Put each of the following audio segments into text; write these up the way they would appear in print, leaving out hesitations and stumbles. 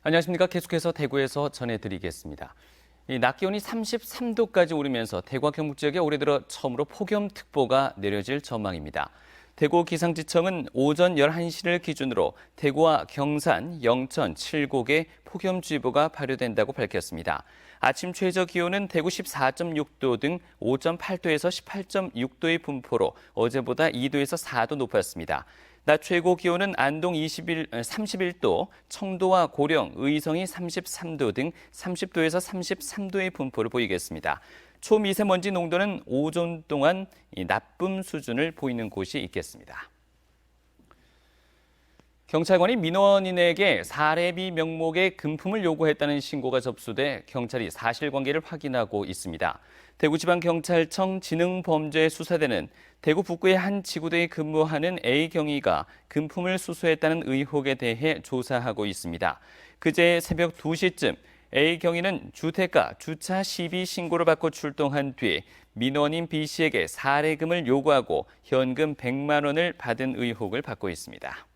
안녕하십니까. 계속해서 대구에서 전해드리겠습니다. 낮 기온이 33도까지 오르면서 대구와 경북 지역에 올해 들어 처음으로 폭염특보가 내려질 전망입니다. 대구 기상지청은 오전 11시를 기준으로 대구와 경산, 영천, 칠곡에 폭염주의보가 발효된다고 밝혔습니다. 아침 최저 기온은 대구 14.6도 등 5.8도에서 18.6도의 분포로 어제보다 2도에서 4도 높았습니다. 낮 최고 기온은 안동 31도, 청도와 고령, 의성이 33도 등 30도에서 33도의 분포를 보이겠습니다. 초미세먼지 농도는 오전 동안 나쁨 수준을 보이는 곳이 있겠습니다. 경찰관이 민원인에게 사례비 명목의 금품을 요구했다는 신고가 접수돼 경찰이 사실관계를 확인하고 있습니다. 대구지방경찰청 지능범죄수사대는 대구 북구의 한 지구대에 근무하는 A 경위가 금품을 수수했다는 의혹에 대해 조사하고 있습니다. 그제 새벽 2시쯤 A 경위는 주택가 주차 시비 신고를 받고 출동한 뒤 민원인 B 씨에게 사례금을 요구하고 현금 100만 원을 받은 의혹을 받고 있습니다.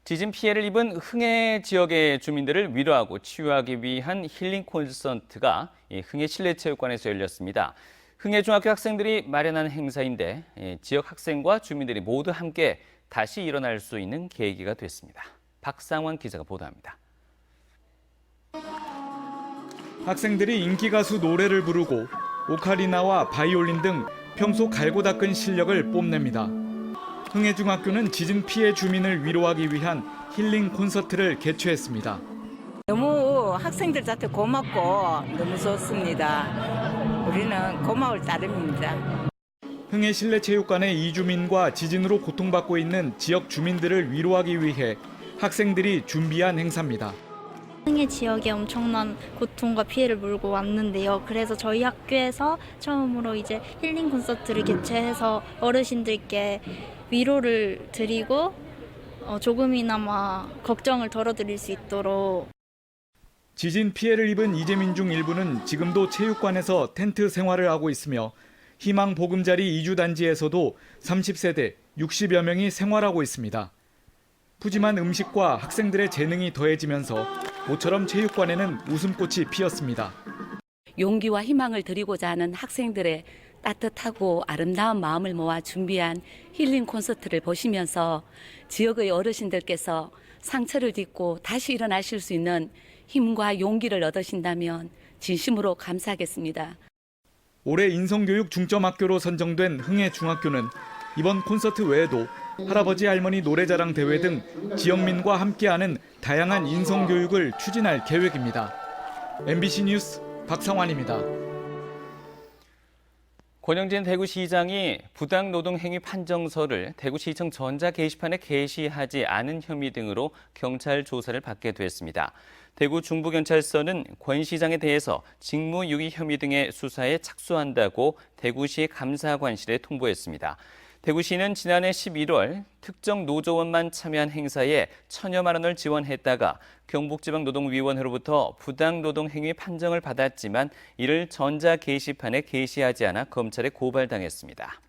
지진 피해를 입은 흥해 지역의 주민들을 위로하고 치유하기 위한 힐링 콘서트가 흥해 실내체육관에서 열렸습니다. 흥해 중학교 학생들이 마련한 행사인데 지역 학생과 주민들이 모두 함께 다시 일어날 수 있는 계기가 됐습니다. 박상원 기자가 보도합니다. 학생들이 인기 가수 노래를 부르고 오카리나와 바이올린 등 평소 갈고 닦은 실력을 뽐냅니다. 흥해중학교는 지진 피해 주민을 위로하기 위한 힐링 콘서트를 개최했습니다. 너무 학생들 자체 고맙고 너무 좋습니다. 우리는 고마울 따름입니다. 흥해 실내체육관의 이주민과 지진으로 고통받고 있는 지역 주민들을 위로하기 위해 학생들이 준비한 행사입니다. 흥해 지역에 엄청난 고통과 피해를 물고 왔는데요. 그래서 저희 학교에서 처음으로 이제 힐링 콘서트를 개최해서 어르신들께 위로를 드리고 조금이나마 걱정을 덜어드릴 수 있도록. 지진 피해를 입은 이재민 중 일부는 지금도 체육관에서 텐트 생활을 하고 있으며 희망 보금자리 이주단지에서도 30세대 60여 명이 생활하고 있습니다. 푸짐한 음식과 학생들의 재능이 더해지면서 모처럼 체육관에는 웃음꽃이 피었습니다. 용기와 희망을 드리고자 하는 학생들의 따뜻하고 아름다운 마음을 모아 준비한 힐링 콘서트를 보시면서 지역의 어르신들께서 상처를 딛고 다시 일어나실 수 있는 힘과 용기를 얻으신다면 진심으로 감사하겠습니다. 올해 인성교육 중점학교로 선정된 흥해중학교는 이번 콘서트 외에도 할아버지 할머니 노래자랑 대회 등 지역민과 함께하는 다양한 인성교육을 추진할 계획입니다. MBC 뉴스 박상환입니다. 권영진 대구시장이 부당노동행위 판정서를 대구시청 전자 게시판에 게시하지 않은 혐의 등으로 경찰 조사를 받게 됐습니다. 대구 중부경찰서는 권 시장에 대해서 직무유기 혐의 등의 수사에 착수한다고 대구시 감사관실에 통보했습니다. 대구시는 지난해 11월 특정 노조원만 참여한 행사에 1,000여만 원을 지원했다가 경북지방노동위원회로부터 부당노동행위 판정을 받았지만 이를 전자 게시판에 게시하지 않아 검찰에 고발당했습니다.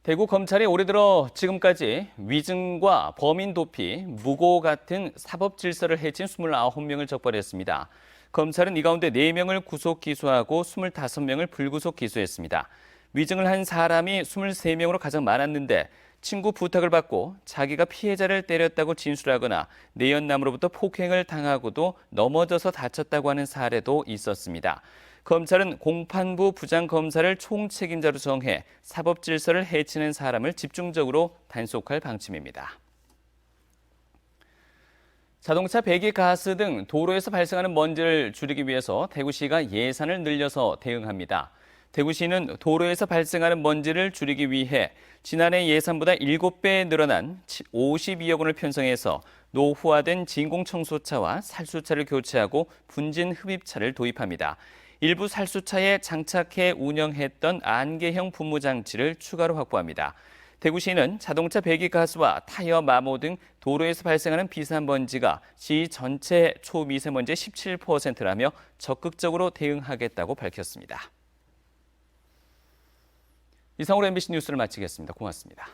대구 검찰이 올해 들어 지금까지 위증과 범인 도피, 무고 같은 사법 질서를 해친 29명을 적발했습니다. 검찰은 이 가운데 4명을 구속 기소하고 25명을 불구속 기소했습니다. 위증을 한 사람이 23명으로 가장 많았는데 친구 부탁을 받고 자기가 피해자를 때렸다고 진술하거나 내연남으로부터 폭행을 당하고도 넘어져서 다쳤다고 하는 사례도 있었습니다. 검찰은 공판부 부장검사를 총책임자로 정해 사법 질서를 해치는 사람을 집중적으로 단속할 방침입니다. 자동차 배기가스 등 도로에서 발생하는 먼지를 줄이기 위해서 대구시가 예산을 늘려서 대응합니다. 대구시는 도로에서 발생하는 먼지를 줄이기 위해 지난해 예산보다 7배 늘어난 52억 원을 편성해서 노후화된 진공청소차와 살수차를 교체하고 분진 흡입차를 도입합니다. 일부 살수차에 장착해 운영했던 안개형 분무장치를 추가로 확보합니다. 대구시는 자동차 배기가스와 타이어 마모 등 도로에서 발생하는 비산먼지가 시 전체 초미세먼지의 17%라며 적극적으로 대응하겠다고 밝혔습니다. 이상으로 MBC 뉴스를 마치겠습니다. 고맙습니다.